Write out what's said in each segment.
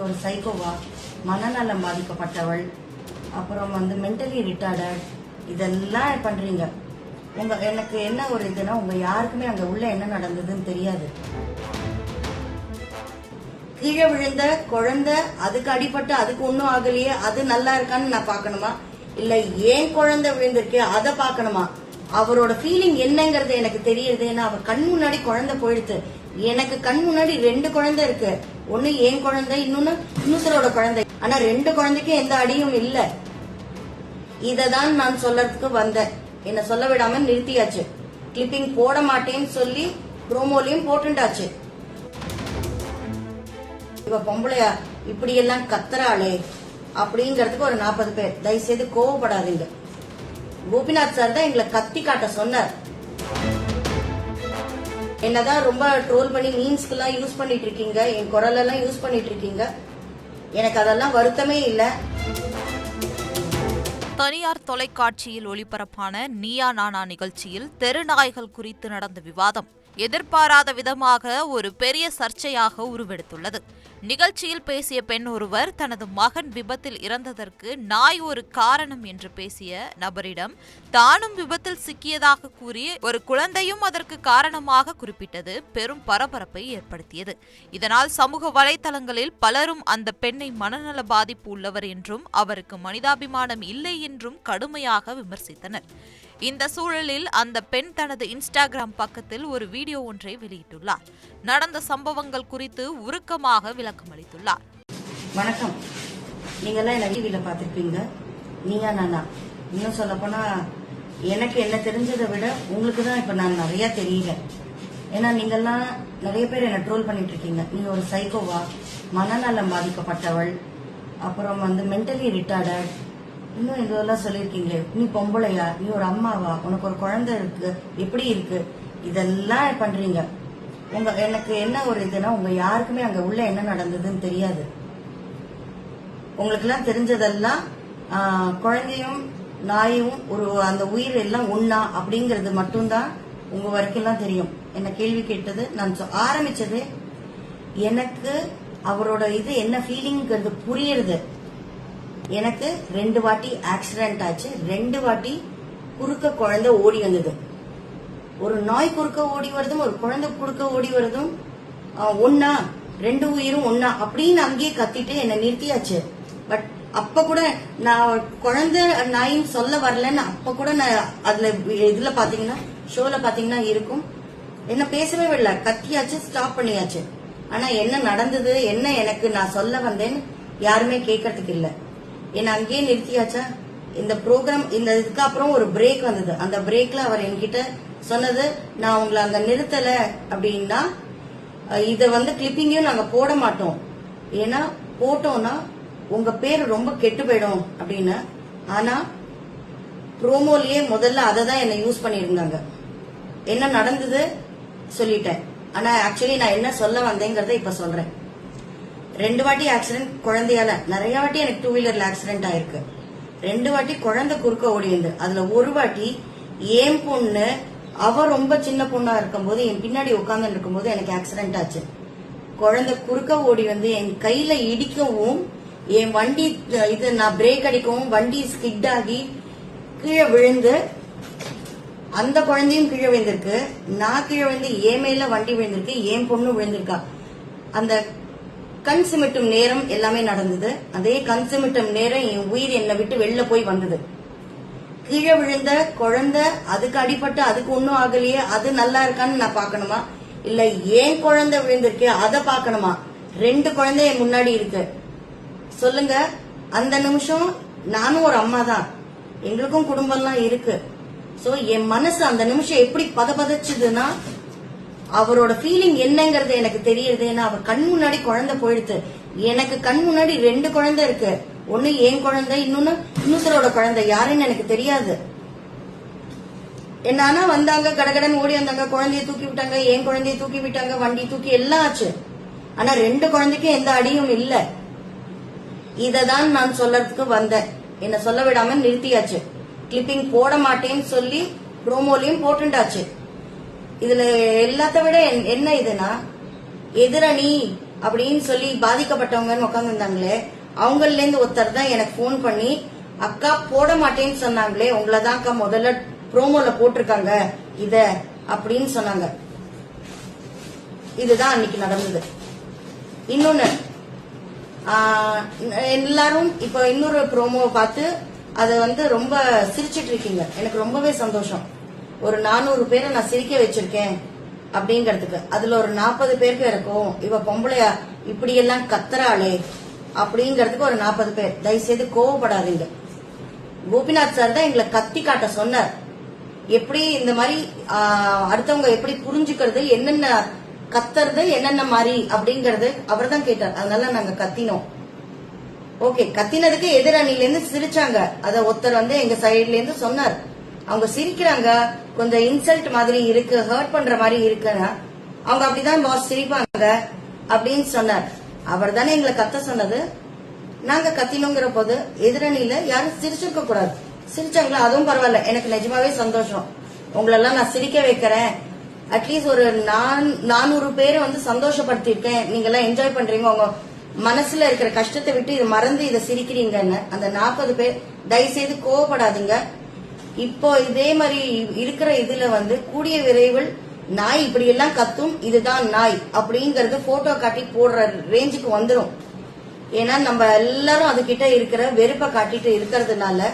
ஒரு சைக்கோவா, மனநலம் பாதிக்கப்பட்டவள், அப்புறம் மென்டலி ரிட்டார்டட், இதெல்லாம் பண்றீங்க. எனக்கு என்ன ஒரு இதுனா, உங்க யாருக்குமே அங்க உள்ள என்ன நடந்ததுன்னு தெரியாது. கீழே விழுந்த குழந்தை, அதுக்கு அடிபட்டு அதுக்கு ஒன்னும் ஆகலையே, அது நல்லா இருக்கான்னு நான் பாக்கணுமா, இல்ல ஏன் குழந்தை விழுந்திருக்கு அதை பாக்கணுமா? அவரோட ஃபீலிங் என்னங்கறது எனக்கு தெரியுது. ஏன்னா அவர் கண் முன்னாடி குழந்தை போயிடுது. எனக்கு கண் முன்னாடி 2 குழந்தை இருக்கு. ஒன்னு என் குழந்தை, இன்னொருத்தரோட குழந்தை. ஆனா 2 குழந்தைக்கும் எந்த அடியும் இல்ல. இததான் நான் சொல்லறதுக்கு வந்தேன். என்ன சொல்ல விடாம நிறுத்தியாச்சு. கிளிப்பிங் போட மாட்டேன்னு சொல்லி ப்ரோமோலையும் போட்டுண்டாச்சு. இவ பொம்பளையா இப்படி எல்லாம் கத்துறாளே அப்படிங்கறதுக்கு ஒரு 40 பேர். தயவுசெய்து கோவப்படாதீங்க. கோபிநாத் சார் தான் எங்களை கத்தி காட்ட சொன்னார். என்னதான் ரொம்ப ட்ரோல் பண்ணி மீன்ஸ்க்கு எல்லாம் யூஸ் பண்ணிட்டு இருக்கீங்க, என் குரல் எல்லாம் யூஸ் பண்ணிட்டு இருக்கீங்க. எனக்கு அதெல்லாம் வருத்தமே இல்ல. தனியார் தொலைக்காட்சியில் ஒளிபரப்பான நீயா நானா நிகழ்ச்சியில் தெருநாய்கள் குறித்து நடந்த விவாதம் எதிர்பாராத விதமாக ஒரு பெரிய சர்ச்சையாக உருவெடுத்துள்ளது. நிகழ்ச்சியில் பேசிய பெண் ஒருவர் தனது மகன் விபத்தில் இறந்ததற்கு நாய் ஒரு காரணம் என்று பேசிய நபரிடம் தானும் விபத்தில் சிக்கியதாக கூறி ஒரு குழந்தையும் அதற்கு காரணமாக குறிப்பிட்டது பெரும் பரபரப்பை ஏற்படுத்தியது. இதனால் சமூக வலைதளங்களில் பலரும் அந்த பெண்ணை மனநல பாதிப்பு உள்ளவர் என்றும் அவருக்கு மனிதாபிமானம் இல்லை என்றும் கடுமையாக விமர்சித்தனர். இந்த சூழலில் அந்த பெண் தனது இன்ஸ்டாகிராம் பக்கத்தில் ஒரு வீடியோ ஒன்றை வெளியிட்டுள்ளார். நடந்த சம்பவங்கள் குறித்து உருக்கமாக விளக்கம் அளித்துள்ளார். வணக்கம். நீங்கெல்லாம் என்ன டிவில பாத்திருப்பீங்க. நீயா நானா, இன்னும் சொல்ல போனா எனக்கு என்ன தெரிஞ்சதை விட உங்களுக்கு தான் இப்ப நான் நிறைய தெரியல. ஏன்னா நீங்கெல்லாம் நிறைய பேர் என்ன ட்ரோல் பண்ணிட்டு இருக்கீங்க. நீ ஒரு சைக்கோவா, மனநலம் பாதிக்கப்பட்டவள், அப்புறம் மென்டலி ரிட்டார்டட், இன்னும் இதெல்லாம் சொல்லிருக்கீங்களே, நீ பொம்பளையா, நீ ஒரு அம்மாவா, உனக்கு ஒரு குழந்தை இருக்கு, எப்படி இருக்கு, இதெல்லாம் பண்றீங்க. எனக்கு என்ன ஒரு இதுனா, உங்க யாருக்குமே அங்க உள்ள என்ன நடந்ததுன்னு தெரியாது. உங்களுக்கு எல்லாம் தெரிஞ்சதெல்லாம் குழந்தையும் நாயும் ஒரு அந்த உயிர் எல்லாம் ஒன்னா அப்படிங்கறது மட்டும்தான் உங்க வரைக்கும் எல்லாம் தெரியும். என்ன கேள்வி கேட்டது நான் ஆரம்பிச்சது, எனக்கு அவரோட இது என்ன ஃபீலிங்கிறது புரியுறது. எனக்கு 2 வாட்டி ஆக்சிடென்ட் ஆச்சு. 2 வாட்டி குறுக்க குழந்தை ஓடி வந்தது. ஒரு நாய் குறுக்க ஓடி வருதும் ஒரு குழந்தை குறுக்க ஓடி வருதும் ஒன்னா, 2 உயிரும் ஒன்னா அப்படின்னு அங்கேயே கத்திட்டு என்ன நிறுத்தியாச்சு. பட் அப்ப கூட நான் குழந்தை நாயின்னு சொல்ல வரலன்னு அப்ப கூட நான் அதுல இதுல பாத்தீங்கன்னா ஷோல பாத்தீங்கன்னா இருக்கும். என்ன பேசவே இல்லை, கத்தியாச்சு, ஸ்டாப் பண்ணியாச்சு. ஆனா என்ன நடந்தது, என்ன எனக்கு நான் சொல்ல வந்தேன்னு யாருமே கேட்கறதுக்கு இல்ல. என்ன அங்கேயே நிறுத்தியாச்சா. இந்த ப்ரோக்ராம் இந்த இதுக்கு அப்புறம் ஒரு பிரேக் வந்தது. அந்த பிரேக்ல அவர் என்கிட்ட சொன்னது, நான் உங்களை அங்க நிறுத்தல அப்படின்னா இத கிளிப்பிங்கையும் நாங்க போட மாட்டோம், ஏன்னா போட்டோம்னா உங்க பேரு ரொம்ப கெட்டு போயிடும் அப்படின்னு. ஆனா ப்ரோமோலயே முதல்ல அதை தான் என்ன யூஸ் பண்ணிருந்தாங்க. என்ன நடந்தது சொல்லிட்டேன். ஆனா ஆக்சுவலி நான் என்ன சொல்ல வந்தேங்கிறத இப்ப சொல்றேன். 2 வாட்டி ஆக்சிடென்ட் குழந்தையால, நிறைய வாட்டி எனக்கு 2 வீலர்ல ஆக்சிடென்ட் ஆயிருக்கு. 2 வாட்டி குழந்தை குறுக்க ஓடிந்து. அதுல ஒரு வாட்டி என் பொண்ணு, அவ ரொம்ப சின்ன பொண்ணா இருக்கும்போது என் பின்னாடி உட்கார்ந்து இருக்கும்போது எனக்கு ஆக்சிடென்ட் ஆச்சு. குழந்தை குறுக்க ஓடி என் கையில இடிக்கவும், என் வண்டி இது நான் பிரேக் அடிக்கவும் வண்டி ஸ்கிட் ஆகி கீழே விழுந்து, அந்த குழந்தையும் கீழே விழுந்திருக்கு, நான் கீழே விழுந்து என் மேல வண்டி விழுந்திருக்கு, என் பொண்ணு விழுந்திருக்கா. அந்த கண் சிமிட்டும் நேரம் எல்லாமே நடந்தது. அதே கண் சிமிட்டும் நேரம் என் உயிர் என்னை விட்டு வெளில போய் வந்தது. கீழே விழுந்த குழந்தை, அதுக்கு அடிபட்டு அதுக்கு ஒன்னும் ஆகலையே, அது நல்லா இருக்கான்னு நான் பாக்கணுமா, இல்ல ஏன் குழந்தை விழுந்திருக்கு அதை பாக்கணுமா? 2 குழந்தை என் முன்னாடி இருக்கு. சொல்லுங்க. அந்த நிமிஷம் நானும் ஒரு அம்மா தான், எங்களுக்கும் குடும்பம்லாம் இருக்கு. சோ என் மனசு அந்த நிமிஷம் எப்படி பதபதச்சுதுன்னா, அவரோட ஃபீலிங் என்னங்கறது எனக்கு தெரியுது. ஏன்னா அவர் கண் முன்னாடி குழந்தை போயிடுது. எனக்கு கண் முன்னாடி 2 குழந்தை இருக்கு. ஒன்னு என் குழந்தை, இன்னொருத்தரோட குழந்தை. யாருன்னு எனக்கு தெரியாது. என்னானா வந்தாங்க, கடகடன் ஓடி வந்தாங்க, குழந்தைய தூக்கி விட்டாங்க, என் குழந்தைய தூக்கி விட்டாங்க, வண்டி தூக்கி எல்லாம் ஆச்சு. ஆனா 2 குழந்தைக்கும் எந்த அடியும் இல்ல. இததான் நான் சொல்லறதுக்கு வந்தேன். என்ன சொல்ல விடாம நிறுத்தியாச்சு. கிளிப்பிங் போட மாட்டேன்னு சொல்லி ப்ரோமோலையும் போட்டுண்டாச்சு. இதுல எல்லாத்த விட என்ன இதுனா, எதிரணி அப்படின்னு சொல்லி பாதிக்கப்பட்டவங்கன்னு உட்காந்துருந்தாங்களே, அவங்கல இருந்து ஒருத்தர் தான் எனக்கு போன் பண்ணி, அக்கா போட மாட்டேன்னு சொன்னாங்களே, உங்களதான் அக்கா முதல்ல ப்ரோமோல போட்டிருக்காங்க இத அப்படின்னு சொன்னாங்க. இதுதான் அன்னைக்கு நடந்தது. இன்னொன்னு, எல்லாரும் இப்ப இன்னொரு ப்ரோமோ பார்த்து அத ரொம்ப சிரிச்சிட்டு இருக்கீங்க. எனக்கு ரொம்பவே சந்தோஷம். ஒரு 400 பேரை நான் சிரிக்க வச்சிருக்கேன் அப்படிங்கறதுக்கு. அதுல ஒரு 40 பேருக்கு இருக்கும் இவ பொம்பளையா இப்படி எல்லாம் கத்துறாளே அப்படிங்கறதுக்கு ஒரு 40 பேர். தயவுசெய்து கோவப்படாதீங்க. கோபிநாத் சார் தான் எங்களை கத்தி காட்ட சொன்னார். எப்படி இந்த மாதிரி அடுத்தவங்க எப்படி புரிஞ்சுக்கிறது, என்னென்ன கத்துறது, என்னென்ன மாதிரி அப்படிங்கறது அவர் தான் கேட்டார். அதனால நாங்க கத்தினோம். ஓகே, கத்தினதுக்கு எதிரணில இருந்து சிரிச்சாங்க. அத ஒருத்தர் எங்க சைட்ல இருந்து சொன்னார், அவங்க சிரிக்கிறாங்க, கொஞ்சம் இன்சல்ட் மாதிரி இருக்கு, ஹர்ட் பண்ற மாதிரி இருக்குன்னா அவங்க அப்படிதான் பாஸ் சிரிப்பாங்க அப்படின்னு சொன்னார். அவர் தானே எங்களை கத்த சொன்னது. நாங்க கத்தினோங்கிற போது எதிரணியில யாரும் சிரிச்சிருக்க கூடாது. சிரிச்சாங்களா, அதுவும் பரவாயில்ல. எனக்கு நிஜமாவே சந்தோஷம். உங்களெல்லாம் நான் சிரிக்க வைக்கிறேன். அட்லீஸ்ட் ஒரு 400 பேரை சந்தோஷப்படுத்திருக்கேன். நீங்க எல்லாம் என்ஜாய் பண்றீங்க, உங்க மனசுல இருக்கிற கஷ்டத்தை விட்டு இதை மறந்து இதை சிரிக்கிறீங்கன்னு. அந்த 40 பேர் தயவுசெய்து கோவப்படாதீங்க. இப்போ இதே மாதிரி இருக்கிற இதுல கூடிய விரைவில் நாய் இப்படி எல்லாம் கத்தும், இதுதான் நாய் அப்படிங்கறது போட்டோ காட்டி போடுற ரேஞ்சுக்கு வந்துடும். ஏன்னா நம்ம எல்லாரும் அது கிட்ட இருக்கிற வெறுப்பை காட்டிட்டு இருக்கிறதுனால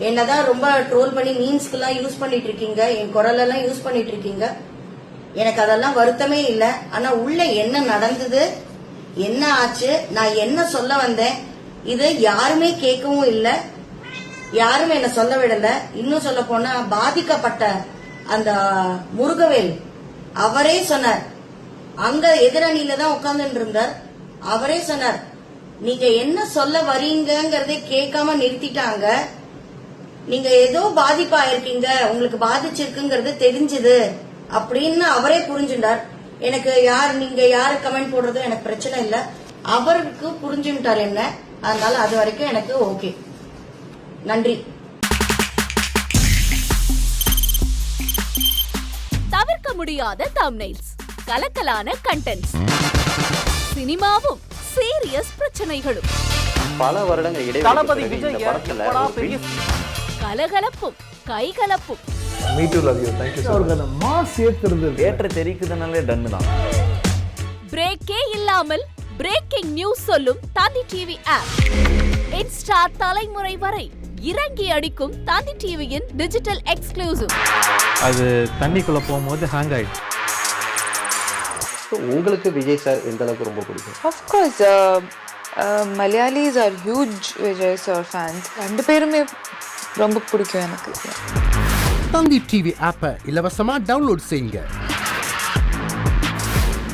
என்னதான் ரொம்ப ட்ரோல் பண்ணி மீன்ஸ்க்கு எல்லாம் யூஸ் பண்ணிட்டு இருக்கீங்க, என் குரல் எல்லாம் யூஸ் பண்ணிட்டு இருக்கீங்க. எனக்கு அதெல்லாம் வருத்தமே இல்லை. ஆனா உள்ள என்ன நடந்தது, என்ன ஆச்சு, நான் என்ன சொல்ல வந்தேன், இது யாருமே கேட்கவும் இல்லை, யாருமே என்ன சொல்ல விடல. இன்னும் சொல்ல போனா பாதிக்கப்பட்ட அந்த முருகவேல் அவரே சொன்னார், அங்க எதிரணியில தான் உட்கார்ந்து இருந்தார். அவரே சொன்னார், நீங்க என்ன சொல்ல வரீங்கறதே கேட்காம நிறுத்திட்டாங்க, நீங்க ஏதோ பாதிப்பா இருக்கீங்க, உங்களுக்கு பாதிச்சிருக்குங்கிறது தெரிஞ்சது அப்படின்னு அவரே புரிஞ்சுட்டார். எனக்கு நீங்க யாரு கமெண்ட் போடுறதும் எனக்கு பிரச்சனை இல்ல, அவருக்கு புரிஞ்சுட்டார் என்ன. அதனால அது வரைக்கும் எனக்கு ஓகே. நன்றி. தவிர்க்க முடியாத தம்ப்நெயில்ஸ், கலக்கலான கண்டென்ட்ஸ், சினிமாவும் சீரியஸ் பிரச்சனைகளும், பல வருடங்கள் இடைவெளி கலகலப்பும் கைகலப்பும், ஏற்ற தெரிக்குதுனாலே டன்னு தான். பிரேக்கே இல்லாமல் பிரேக்கிங் நியூஸ் சொல்லும் தந்தி டிவி ஆப். இன்ஸ்டா தலைமுறை வரை இறங்கி அடிக்கும் தந்தி டிவியின் டிஜிட்டல் எக்ஸ்க்ளூசிவ். அது தண்ணிக்குள்ள போகும்போது ஹேங் ஆயிடுச்சு. உங்களுக்கு விஜய் சார் எந்த அளவுக்கு ரொம்ப பிடிக்கும்? Of course, Malayalis are huge Vijay sir fans. ரெண்டு பேருமே ரொம்ப பிடிக்கும் எனக்கு. தந்தி டிவி ஆப்பை இலவசமா டவுன்லோட் செய்யுங்க.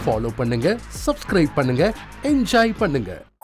ஃபாலோ பண்ணுங்க, சப்ஸ்கிரைப் பண்ணுங்க, என்ஜாய் பண்ணுங்க.